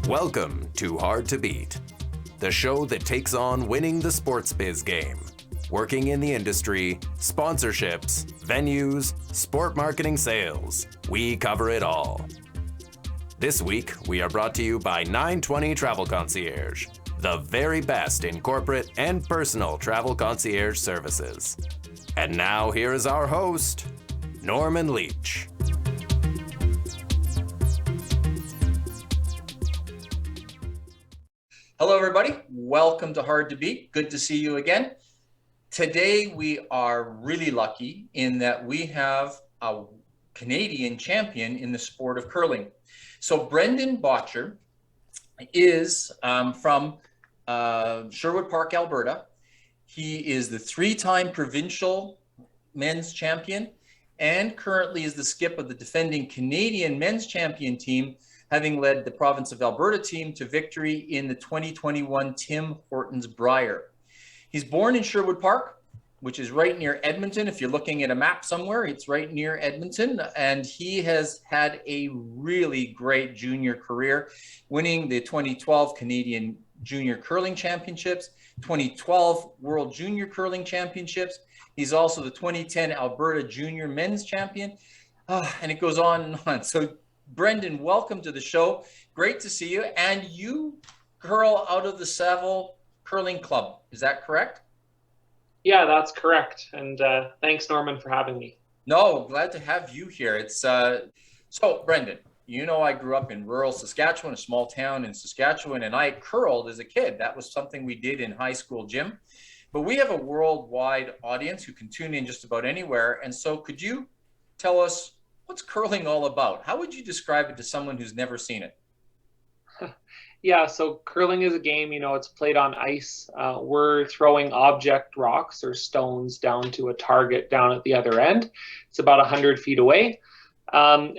Welcome to Hard to Beat, the show that takes on winning the sports biz game, working in the industry, sponsorships, venues, sport marketing sales. We cover it all. This week, we are brought to you by 920 Travel Concierge, the very best in corporate and personal travel concierge services. And now here is our host, Norman Leach. Hello, everybody. Welcome to Hard to Beat. Good to see you again. Today, we are really lucky in that we have a Canadian champion in the sport of curling. So Brendan Bottcher is from Sherwood Park, Alberta. He is the three-time provincial men's champion and currently is the skip of the defending Canadian men's champion team, having led the province of Alberta team to victory in the 2021 Tim Hortons Brier. He's born in Sherwood Park, which is right near Edmonton. If you're looking at a map somewhere, it's right near Edmonton. And he has had a really great junior career, winning the 2012 Canadian Junior Curling Championships, 2012 World Junior Curling Championships. He's also the 2010 Alberta Junior Men's Champion. And it goes on and on. So Brendan, welcome to the show. Great to see you. And you curl out of the Saville Curling Club. Is that correct? Yeah, that's correct. And thanks, Norman, for having me. No, glad to have you here. It's so, Brendan, you know I grew up in rural Saskatchewan, a small town in Saskatchewan, and I curled as a kid. That was something we did in high school gym. But we have a worldwide audience who can tune in just about anywhere. And so could you tell us, what's curling all about? How would you describe it to someone who's never seen it? Yeah, so curling is a game, it's played on ice. We're throwing object rocks or stones down to a target down at the other end. It's about 100 feet away. And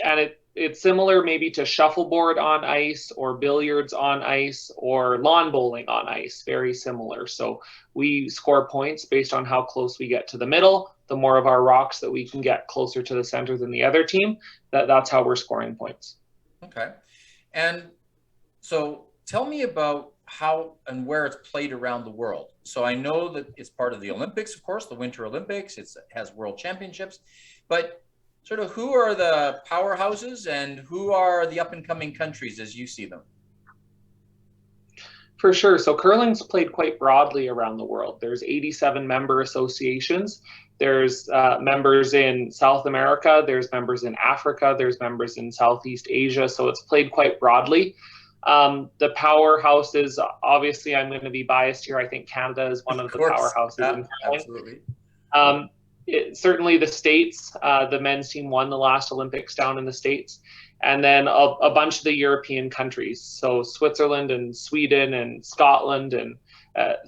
it's similar maybe to shuffleboard on ice or billiards on ice or lawn bowling on ice, very similar. So we score points based on how close we get to the middle. The more of our rocks that we can get closer to the center than the other team, that's how we're scoring points. Okay. And so tell me about how and where it's played around the world. So I know that it's part of the Olympics, of course, the Winter Olympics. It has world championships, but sort of who are the powerhouses and who are the up and coming countries as you see them? For sure. So curling's played quite broadly around the world. There's 87 member associations. There's members in South America. There's members in Africa. There's members in Southeast Asia. So it's played quite broadly. The powerhouses, obviously, I'm going to be biased here. I think Canada is one of the powerhouses. Yeah, absolutely. Certainly the States, the men's team won the last Olympics down in the States. And then a bunch of the European countries. So Switzerland and Sweden and Scotland and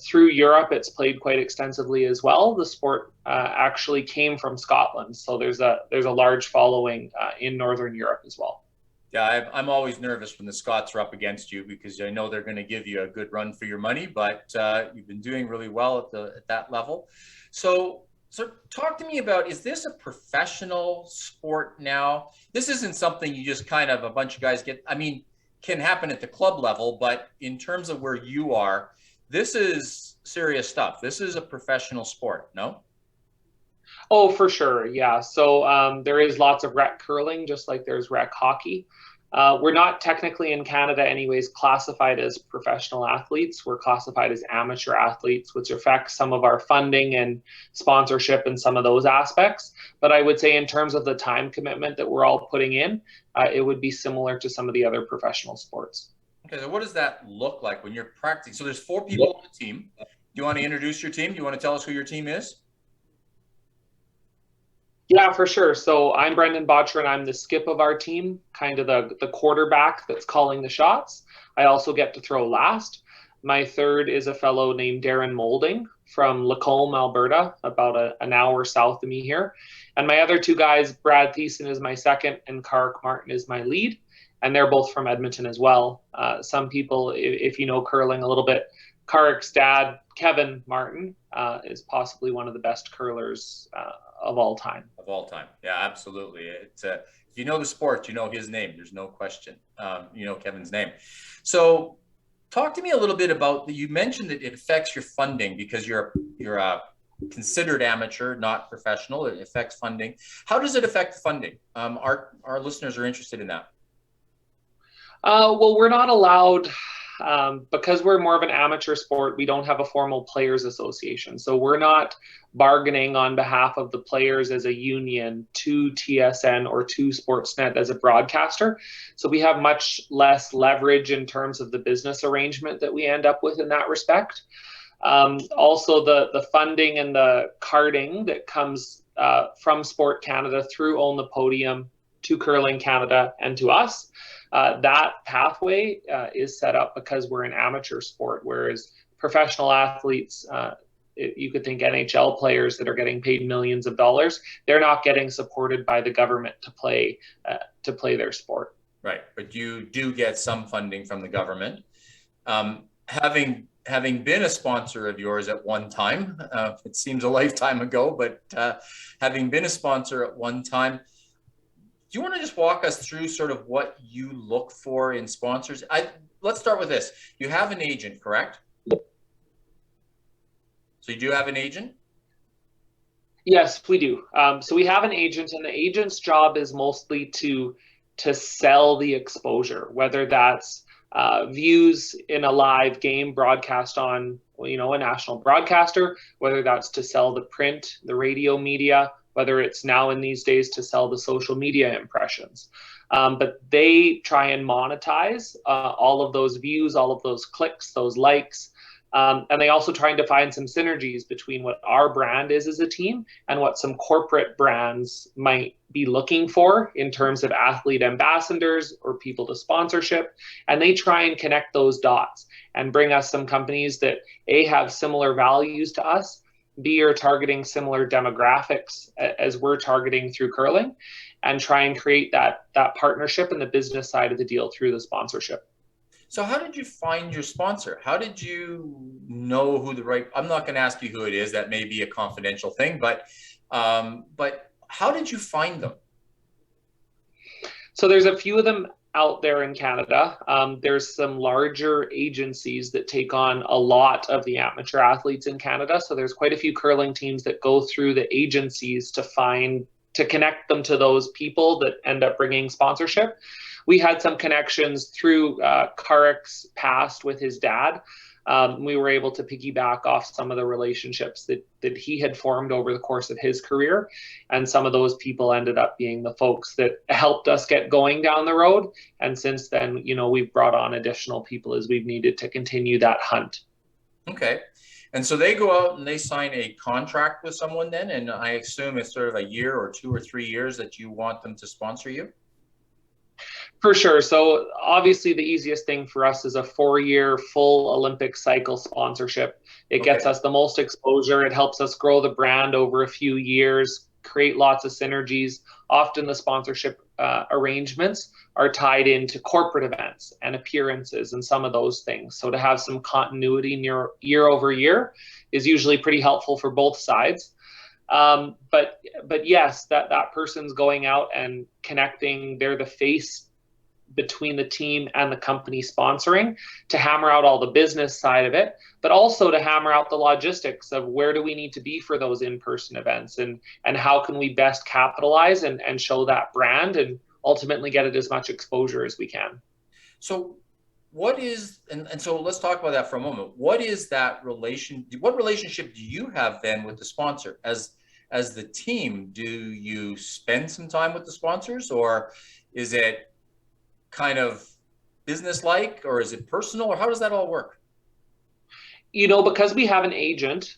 through Europe, it's played quite extensively as well. The sport actually came from Scotland. So there's a large following in Northern Europe as well. Yeah, I'm always nervous when the Scots are up against you because I know they're going to give you a good run for your money, but you've been doing really well at that level. So talk to me about, is this a professional sport now? This isn't something you just kind of a bunch of guys can happen at the club level, but in terms of where you are, this is serious stuff. This is a professional sport, no? Oh, for sure. Yeah. So there is lots of rec curling, just like there's rec hockey. We're not technically in Canada anyways classified as professional athletes. We're classified as amateur athletes, which affects some of our funding and sponsorship and some of those aspects. But I would say in terms of the time commitment that we're all putting in, it would be similar to some of the other professional sports. Okay, so what does that look like when you're practicing? So there's 4 people on the team. Do you want to introduce your team? Do you want to tell us who your team is? Yeah, for sure. So I'm Brendan Bottcher and I'm the skip of our team, kind of the quarterback that's calling the shots. I also get to throw last. My third is a fellow named Darren Moulding from Lacombe, Alberta, about an hour south of me here. And my other 2 guys, Brad Thiessen is my second and Carrick Martin is my lead. And they're both from Edmonton as well. Some people, if you know curling a little bit, Carrick's dad, Kevin Martin, is possibly one of the best curlers of all time. Of all time. Yeah, absolutely. If you know the sport, you know his name. There's no question. You know Kevin's name. So talk to me a little bit about, you mentioned that it affects your funding because you're a considered amateur, not professional. It affects funding. How does it affect funding? Our listeners are interested in that. Well, we're not allowed, because we're more of an amateur sport, we don't have a formal players association. So we're not bargaining on behalf of the players as a union to TSN or to Sportsnet as a broadcaster. So we have much less leverage in terms of the business arrangement that we end up with in that respect. Also, the funding and the carding that comes from Sport Canada through Own the Podium to Curling Canada and to us, that pathway is set up because we're an amateur sport, whereas professional athletes, you could think NHL players that are getting paid millions of dollars, they're not getting supported by the government to play their sport. Right, but you do get some funding from the government. Having been a sponsor of yours at one time, it seems a lifetime ago, but having been a sponsor at one time, do you want to just walk us through sort of what you look for in sponsors? Let's start with this. You have an agent, correct? So you do have an agent? Yes, we do. So we have an agent, and the agent's job is mostly to sell the exposure, whether that's views in a live game broadcast on, a national broadcaster, whether that's to sell the print, the radio media, whether it's now in these days to sell the social media impressions. But they try and monetize all of those views, all of those clicks, those likes. And they also try to find some synergies between what our brand is as a team and what some corporate brands might be looking for in terms of athlete ambassadors or people to sponsorship. And they try and connect those dots and bring us some companies that A, have similar values to us, B, are targeting similar demographics as we're targeting through curling, and try and create that partnership and the business side of the deal through the sponsorship. So how did you find your sponsor? How did you know who I'm not going to ask you who it is. That may be a confidential thing, but how did you find them? So there's a few of them out there in Canada. There's some larger agencies that take on a lot of the amateur athletes in Canada. So there's quite a few curling teams that go through the agencies to connect them to those people that end up bringing sponsorship. We had some connections through Karek's past with his dad. We were able to piggyback off some of the relationships that he had formed over the course of his career. And some of those people ended up being the folks that helped us get going down the road. And since then, we've brought on additional people as we've needed to continue that hunt. Okay. And so they go out and they sign a contract with someone then, and I assume it's sort of a year or 2 or 3 years that you want them to sponsor you? For sure. So obviously the easiest thing for us is a 4-year full Olympic cycle sponsorship. It gets us the most exposure. It helps us grow the brand over a few years, create lots of synergies. Often the sponsorship arrangements are tied into corporate events and appearances and some of those things. So to have some continuity year over year is usually pretty helpful for both sides. But yes, that person's going out and connecting. They're the face between the team and the company sponsoring to hammer out all the business side of it, but also to hammer out the logistics of where do we need to be for those in-person events and how can we best capitalize and show that brand and ultimately get it as much exposure as we can. So what is, and so let's talk about that for a moment. What is that what relationship do you have then with the sponsor as the team? Do you spend some time with the sponsors, or is it kind of business-like, or is it personal, or how does that all work? Because we have an agent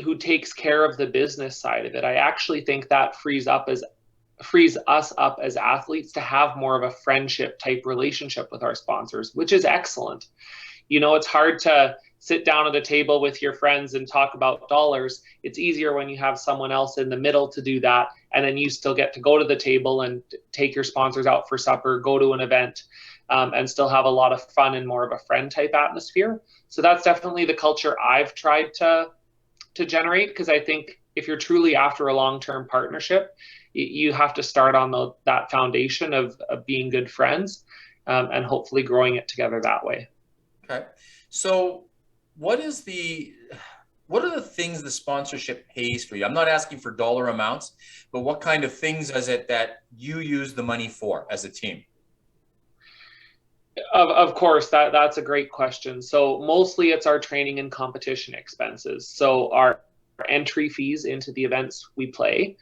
who takes care of the business side of it, I actually think that frees us up as athletes to have more of a friendship type relationship with our sponsors, which is excellent. It's hard to sit down at a table with your friends and talk about dollars. It's easier when you have someone else in the middle to do that. And then you still get to go to the table and take your sponsors out for supper, go to an event, and still have a lot of fun and more of a friend type atmosphere. So that's definitely the culture I've tried to generate, because I think if you're truly after a long-term partnership, you have to start on that foundation of being good friends, and hopefully growing it together that way. Okay. So what are the things the sponsorship pays for you? I'm not asking for dollar amounts, but what kind of things is it that you use the money for as a team? Of course, that's a great question. So mostly it's our training and competition expenses. So our entry fees into the events we play.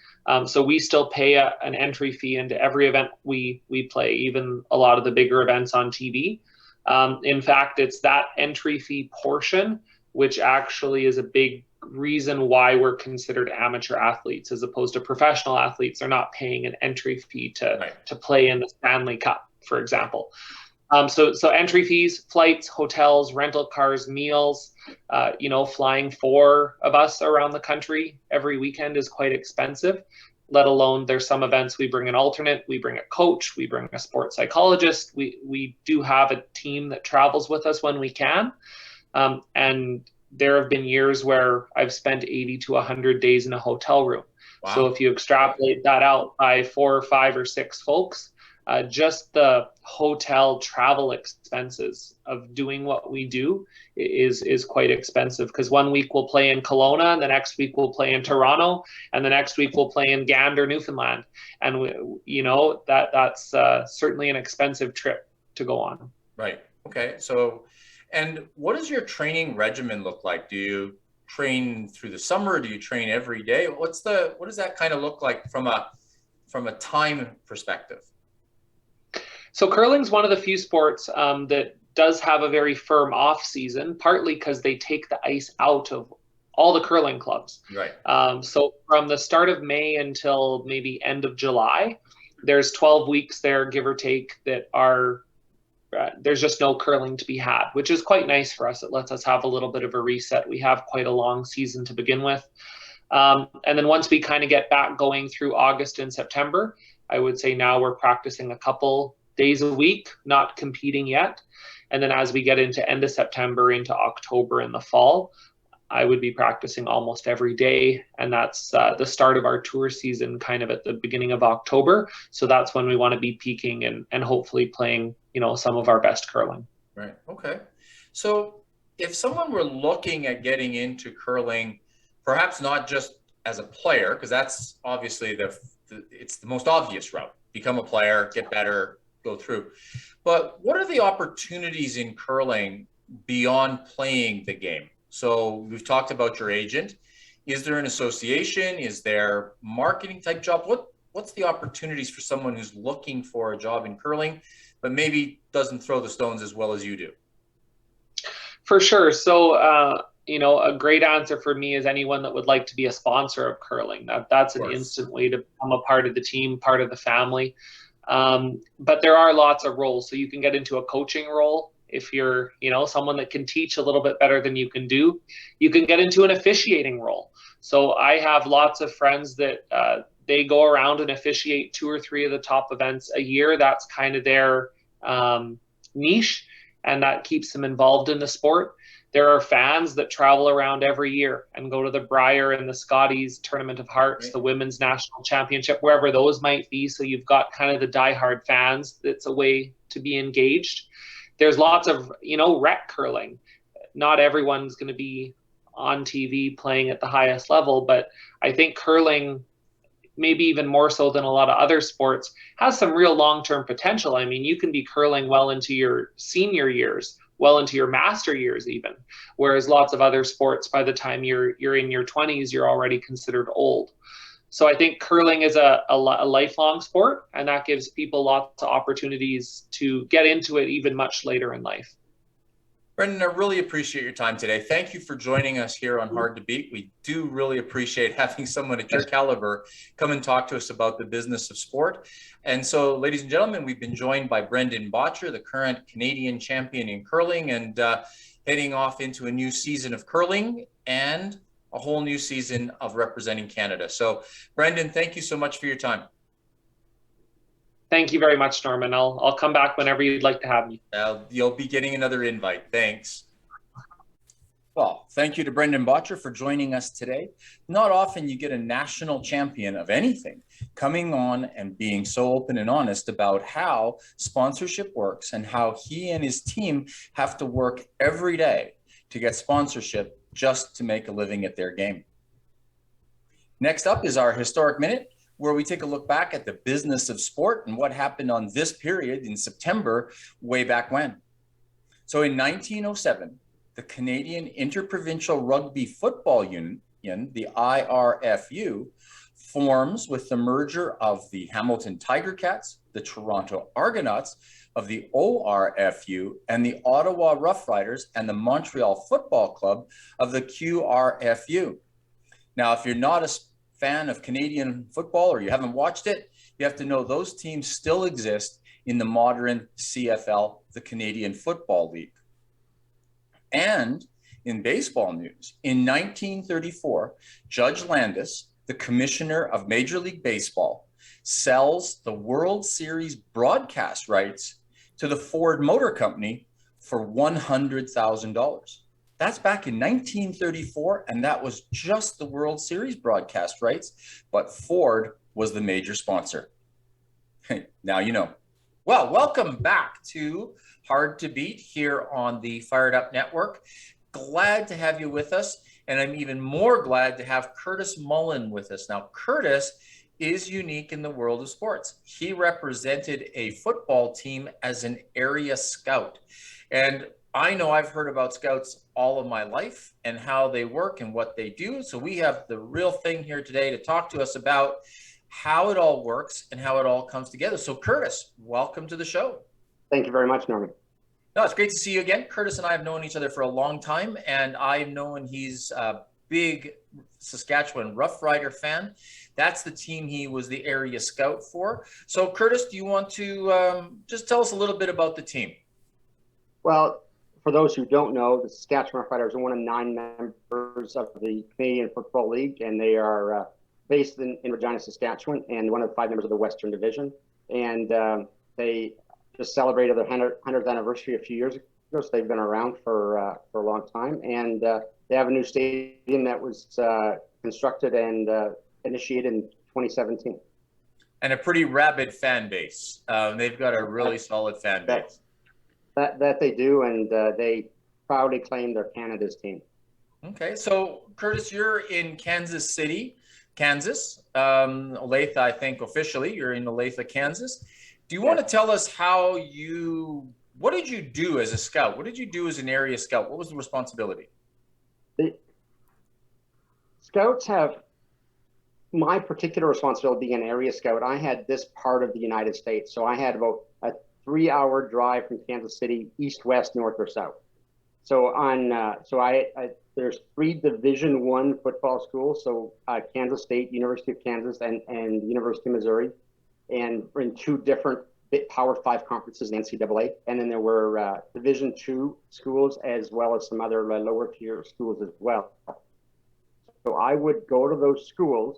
So we still pay an entry fee into every event we play, even a lot of the bigger events on TV. In fact, it's that entry fee portion which actually is a big reason why we're considered amateur athletes as opposed to professional athletes. They're not paying an entry fee to play in the Stanley Cup, for example. So entry fees, flights, hotels, rental cars, meals, flying 4 of us around the country every weekend is quite expensive, let alone there's some events we bring an alternate, we bring a coach, we bring a sports psychologist. We do have a team that travels with us when we can. And there have been years where I've spent 80 to 100 days in a hotel room. Wow. So if you extrapolate that out by 4 or 5 or 6 folks, just the hotel travel expenses of doing what we do is quite expensive, because one week we'll play in Kelowna, and the next week we'll play in Toronto, and the next week we'll play in Gander, Newfoundland. And that's certainly an expensive trip to go on. Right. Okay. So, and what does your training regimen look like? Do you train through the summer? Do you train every day? What does that kind of look like from a time perspective? So curling's one of the few sports that does have a very firm off season, partly because they take the ice out of all the curling clubs. Right. So from the start of May until maybe end of July, there's 12 weeks there, give or take, that are there's just no curling to be had, which is quite nice for us. It lets us have a little bit of a reset. We have quite a long season to begin with. And then once we kind of get back going through August and September, I would say now we're practicing a couple days a week, not competing yet. And then as we get into end of September, into October in the fall, I would be practicing almost every day. And that's the start of our tour season kind of at the beginning of October. So that's when we want to be peaking and hopefully playing, some of our best curling. Right. Okay. So if someone were looking at getting into curling, perhaps not just as a player, because that's obviously it's the most obvious route, become a player, get better, go through. But what are the opportunities in curling beyond playing the game? So we've talked about your agent. Is there an association? Is there marketing type job? What's the opportunities for someone who's looking for a job in curling, but maybe doesn't throw the stones as well as you do? For sure. So, a great answer for me is anyone that would like to be a sponsor of curling. That's an instant way to become a part of the team, part of the family. But there are lots of roles. So you can get into a coaching role. If you're, someone that can teach a little bit better than you can do, you can get into an officiating role. So I have lots of friends that they go around and officiate 2 or 3 of the top events a year. That's kind of their niche, and that keeps them involved in the sport. There are fans that travel around every year and go to the Brier and the Scotties Tournament of Hearts, the Women's National Championship, wherever those might be. So you've got kind of the diehard fans. That's a way to be engaged. There's lots of, rec curling. Not everyone's going to be on TV playing at the highest level, but I think curling, maybe even more so than a lot of other sports, has some real long-term potential. I mean, you can be curling well into your senior years, well into your master years even, whereas lots of other sports, by the time you're in your 20s, you're already considered old. So I think curling is a lifelong sport, and that gives people lots of opportunities to get into it even much later in life. Brendan, I really appreciate your time today. Thank you for joining us here on Hard to Beat. We do really appreciate having someone at your caliber come and talk to us about the business of sport. And so, ladies and gentlemen, we've been joined by Brendan Bottcher, the current Canadian champion in curling, and heading off into a new season of curling and a whole new season of representing Canada. So, Brendan, thank you so much for your time. Thank you very much, Norman. I'll come back whenever you'd like to have me. You'll be getting another invite. Thanks. Well, thank you to Brendan Bottcher for joining us today. Not often you get a national champion of anything coming on and being so open and honest about how sponsorship works and how he and his team have to work every day to get sponsorship just to make a living at their game. Next up is our Historic Minute, where we take a look back at the business of sport and what happened on this period in September way back when. So in 1907, the Canadian Interprovincial Rugby Football Union, the IRFU, forms with the merger of the Hamilton Tiger Cats, the Toronto Argonauts, of the ORFU, and the Ottawa Roughriders and the Montreal Football Club of the QRFU. Now, if you're not a fan of Canadian football or you haven't watched it, you have to know those teams still exist in the modern CFL, the Canadian Football League. And in baseball news, in 1934, Judge Landis, the commissioner of Major League Baseball, sells the World Series broadcast rights to the Ford Motor Company for $100,000. That's back in 1934, and that was just the World Series broadcast rights, but Ford was the major sponsor. Now you know. Well, welcome back to Hard to Beat here on the Fired Up Network. Glad to have you with us, and I'm even more glad to have Curtis Mullen with us. Now, Curtis is unique in the world of sports. He represented a football team as an area scout. And I know I've heard about scouts all of my life and how they work and what they do. So we have the real thing here today to talk to us about how it all works and how it all comes together. So Curtis, welcome to the show. Thank you very much, Norman. No, it's great to see you again. Curtis and I have known each other for a long time, and I've known he's a big Saskatchewan Roughrider fan. That's the team he was the area scout for. So Curtis, do you want to just tell us a little bit about the team? Well, for those who don't know, the Saskatchewan Roughriders are one of 9 members of the Canadian Football League, and they are based in Regina, Saskatchewan, and one of the 5 members of the Western Division. And they just celebrated their 100th anniversary a few years ago, so they've been around for a long time. And they have a new stadium that was constructed and initiated in 2017. And a pretty rabid fan base. They've got a really solid fan base. That they do, and they proudly claim they're Canada's team. Okay, so Curtis, you're in Kansas City, Kansas. Olathe, I think officially, you're in Olathe, Kansas. Do you want to tell us what did you do as a scout? What did you do as an area scout? What was the responsibility? The scouts have my particular responsibility being an area scout. I had this part of the United States, so I had about a 3-hour drive from Kansas City, east, west, north, or south. So there's 3 Division I football schools. So Kansas State, University of Kansas, and University of Missouri, and we're in 2 different Power 5 conferences in the NCAA. And then there were Division II schools as well as some other lower tier schools as well. So I would go to those schools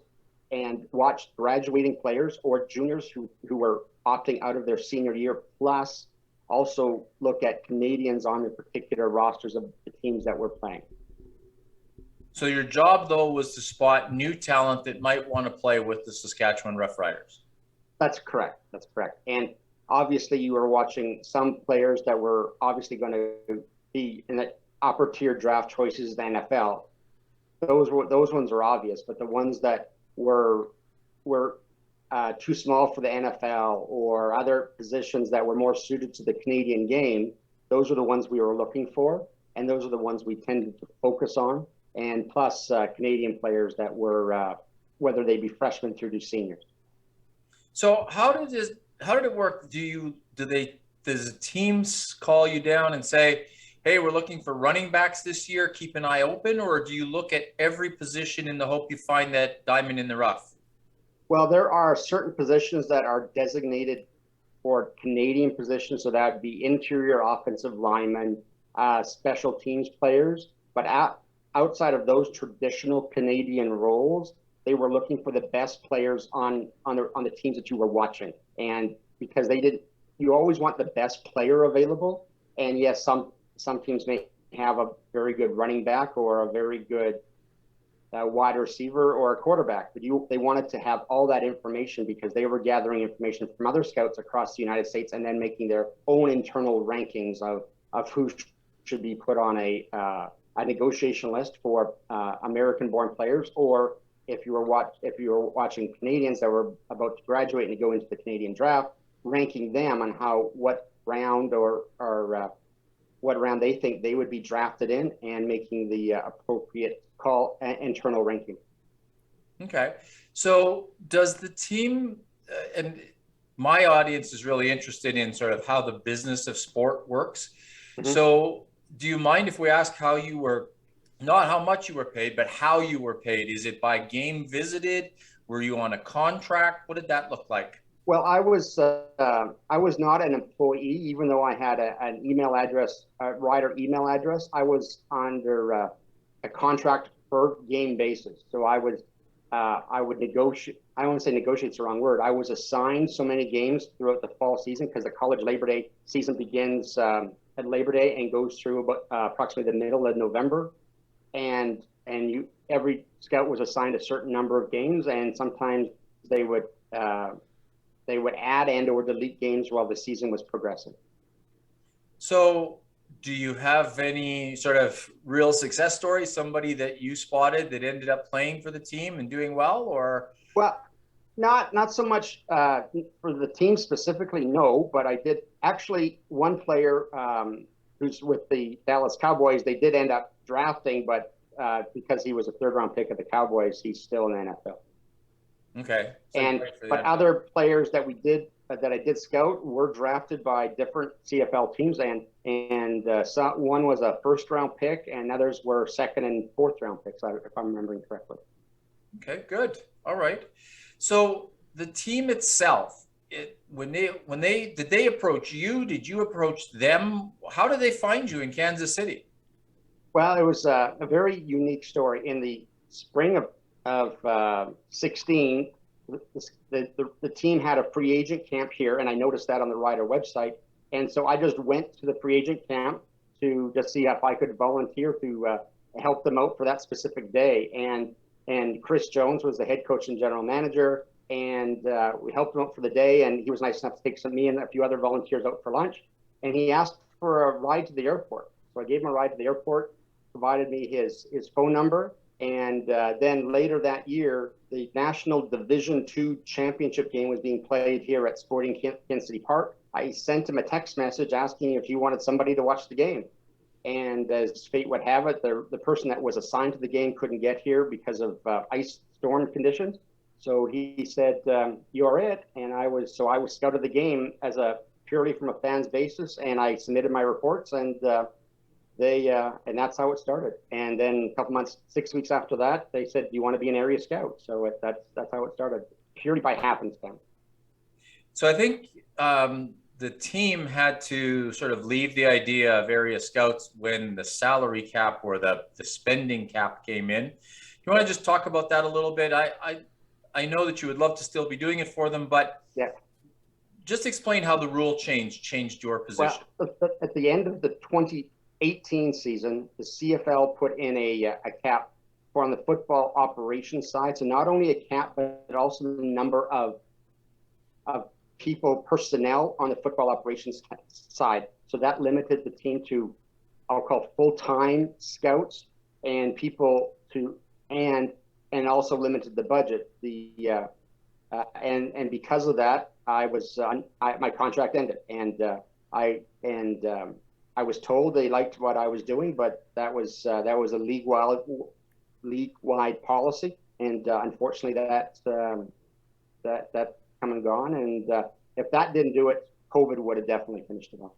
and watch graduating players or juniors who were opting out of their senior year, plus also look at Canadians on the particular rosters of the teams that we're playing. So your job, though, was to spot new talent that might want to play with the Saskatchewan Roughriders. That's correct. And obviously you were watching some players that were obviously going to be in the upper tier draft choices of the NFL. Those ones are obvious, but the ones that were too small for the NFL or other positions that were more suited to the Canadian game, those are the ones we were looking for, and those are the ones we tended to focus on. And plus Canadian players that were whether they be freshmen through to seniors. So how did it work? Does the teams call you down and say, hey, we're looking for running backs this year, keep an eye open, or do you look at every position in the hope you find that diamond in the rough? Well, there are certain positions that are designated for Canadian positions, so that would be interior offensive linemen, special teams players. But outside of those traditional Canadian roles, they were looking for the best players on the teams that you were watching. And because you always want the best player available. And yes, some teams may have a very good running back or a very good wide receiver or a quarterback, but they wanted to have all that information because they were gathering information from other scouts across the United States and then making their own internal rankings of who should be put on a negotiation list for American-born players, or if you were watching Canadians that were about to graduate and go into the Canadian draft, ranking them on what round or what round they think they would be drafted in, and making the appropriate call internal ranking. Okay, so does the team, and my audience is really interested in sort of how the business of sport works. Mm-hmm. So do you mind if we ask how you were, not how much you were paid, but how you were paid? Is it by game visited? Were you on a contract? What did that look like? Well, I was not an employee, even though I had an email address, a rider email address. I was under a contract per game basis. So I would negotiate. I don't want to say negotiate's the wrong word. I was assigned so many games throughout the fall season, because the college Labor Day season begins at Labor Day and goes through about approximately the middle of November, and every scout was assigned a certain number of games, and sometimes they would add and or delete games while the season was progressing. So do you have any sort of real success story, somebody that you spotted that ended up playing for the team and doing well, or? Well, not so much for the team specifically, no, but I did actually, one player who's with the Dallas Cowboys, they did end up drafting, but because he was a third-round pick of the Cowboys, he's still in the NFL. Okay. So but other players that I did scout were drafted by different CFL teams, and one was a first-round pick, and others were second and fourth-round picks, if I'm remembering correctly. Okay, good. All right. So the team itself, when they did they approach you? Did you approach them? How did they find you in Kansas City? Well, it was a very unique story. In the spring of 16, the team had a free agent camp here, and I noticed that on the Rider website. And so I just went to the free agent camp to just see if I could volunteer to help them out for that specific day. And Chris Jones was the head coach and general manager, and we helped him out for the day. And he was nice enough to take me and a few other volunteers out for lunch. And he asked for a ride to the airport. So I gave him a ride to the airport, provided me his phone number. And then later that year, the National Division II Championship game was being played here at Sporting Kansas City Park. I sent him a text message asking if he wanted somebody to watch the game. And as fate would have it, the person that was assigned to the game couldn't get here because of ice storm conditions. So he said, "You're it." And I was scouted the game as purely from a fan's basis, and I submitted my reports, and and that's how it started. And then a couple months, 6 weeks after that, they said, "Do you want to be an area scout?" So that's how it started, purely by happenstance. So I think the team had to sort of leave the idea of area scouts when the salary cap or the spending cap came in. You want to just talk about that a little bit? I know that you would love to still be doing it for them, but yeah, just explain how the rule changed your position. Well, at the end of the 2018 season, the CFL put in a cap for on the football operations side. So not only a cap, but also the number of personnel on the football operations side. So that limited the team to, I'll call, full-time scouts and people and also limited the budget. And because of that, my contract ended, and I was told they liked what I was doing, but that was a league-wide policy, and unfortunately that come and gone. And if that didn't do it, COVID would have definitely finished it off.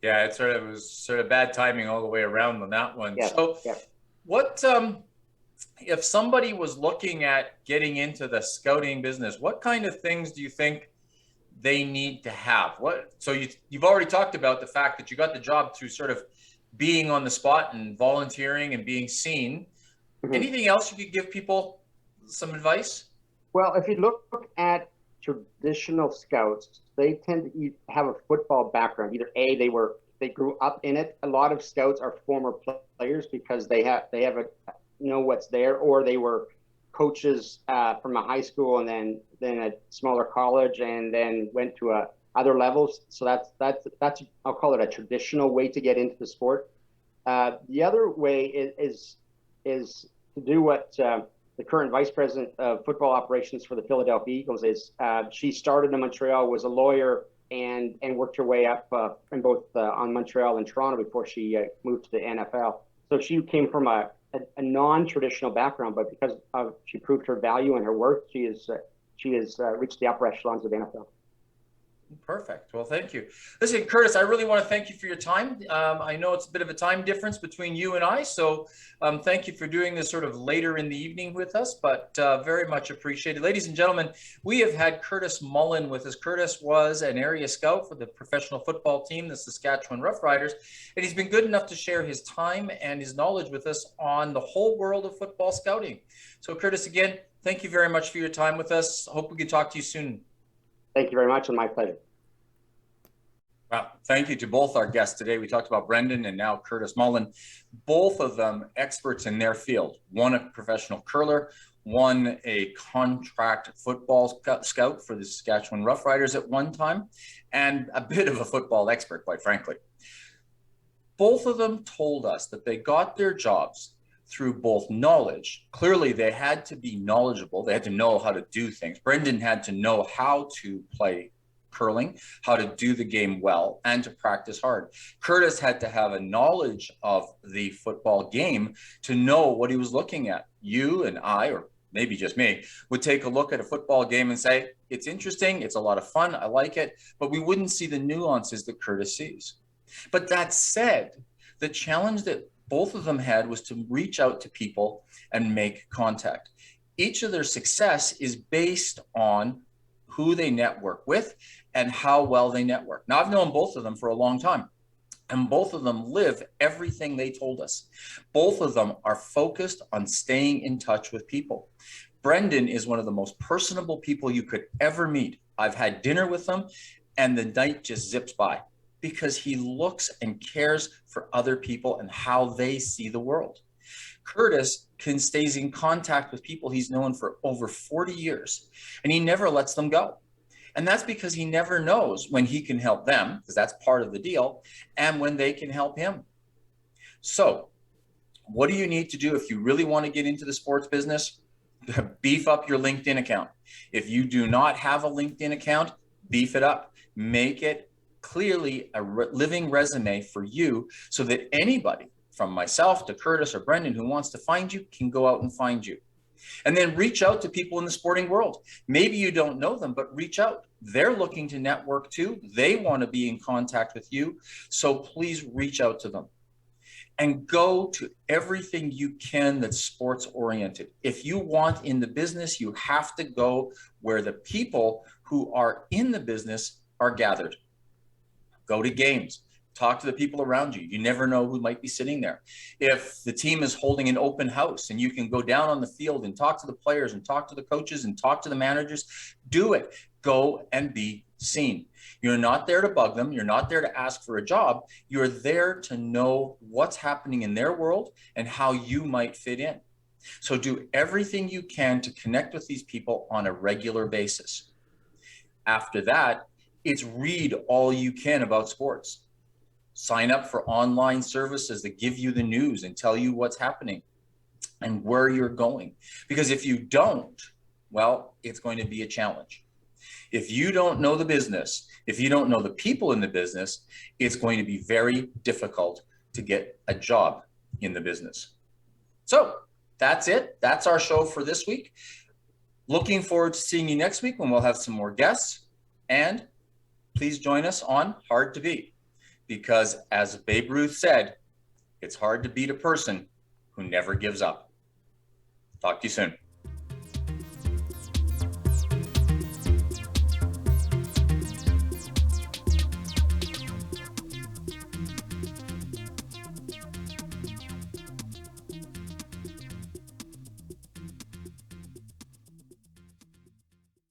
Yeah, it was sort of bad timing all the way around on that one. Yeah, so, yeah. What if somebody was looking at getting into the scouting business? What kind of things do you think they need to have? So you've already talked about the fact that you got the job through sort of being on the spot and volunteering and being seen. Mm-hmm. Anything else you could give people some advice? Well, if you look at traditional scouts, they tend to have a football background. Either A, they were they grew up in it. A lot of scouts are former players because they have know what's there, or they were coaches from a high school and then a smaller college and then went to other levels. So that's I'll call it a traditional way to get into the sport. The other way is to do what the current vice president of football operations for the Philadelphia Eagles is. She started in Montreal, was a lawyer, and worked her way up in both on Montreal and Toronto before she moved to the NFL. So she came from a non-traditional background, but because she proved her value and her worth, she has reached the upper echelons of the NFL. Perfect. Well, thank you. Listen, Curtis, I really want to thank you for your time. I know it's a bit of a time difference between you and I, so thank you for doing this sort of later in the evening with us, but very much appreciated. Ladies and gentlemen, we have had Curtis Mullen with us. Curtis was an area scout for the professional football team, the Saskatchewan Roughriders, and he's been good enough to share his time and his knowledge with us on the whole world of football scouting. So, Curtis, again, thank you very much for your time with us. Hope we can talk to you soon. Thank you very much, and my pleasure. Wow. Thank you to both our guests today. We talked about Brendan and now Curtis Mullen, both of them experts in their field. One a professional curler, one a contract football scout for the Saskatchewan Roughriders at one time, and a bit of a football expert, quite frankly. Both of them told us that they got their jobs through both knowledge. Clearly, they had to be knowledgeable. They had to know how to do things. Brendan had to know how to play curling, how to do the game well, and to practice hard. Curtis had to have a knowledge of the football game to know what he was looking at. You and I, or maybe just me, would take a look at a football game and say, it's interesting, it's a lot of fun, I like it, but we wouldn't see the nuances that Curtis sees. But that said, the challenge that both of them had was to reach out to people and make contact. Each of their success is based on who they network with and how well they network. Now, I've known both of them for a long time, and both of them live everything they told us. Both of them are focused on staying in touch with people. Brendan is one of the most personable people you could ever meet. I've had dinner with him, and the night just zips by, because he looks and cares for other people and how they see the world. Curtis stays in contact with people he's known for over 40 years, and he never lets them go. And that's because he never knows when he can help them, because that's part of the deal, and when they can help him. So what do you need to do if you really want to get into the sports business? Beef up your LinkedIn account. If you do not have a LinkedIn account, beef it up. Make it clearly a living resume for you, so that anybody from myself to Curtis or Brendan who wants to find you can go out and find you. And then reach out to people in the sporting world. Maybe you don't know them, but reach out. They're looking to network too. They want to be in contact with you. So please reach out to them. And go to everything you can that's sports oriented. If you want in the business, you have to go where the people who are in the business are gathered. Go to games. Talk to the people around you. You never know who might be sitting there. If the team is holding an open house and you can go down on the field and talk to the players and talk to the coaches and talk to the managers, do it. Go and be seen. You're not there to bug them. You're not there to ask for a job. You're there to know what's happening in their world and how you might fit in. So do everything you can to connect with these people on a regular basis. After that, it's read all you can about sports. Sign up for online services that give you the news and tell you what's happening and where you're going. Because if you don't, well, it's going to be a challenge. If you don't know the business, if you don't know the people in the business, it's going to be very difficult to get a job in the business. So that's it. That's our show for this week. Looking forward to seeing you next week when we'll have some more guests. And please join us on Hard to Beat. Because as Babe Ruth said, it's hard to beat a person who never gives up. Talk to you soon.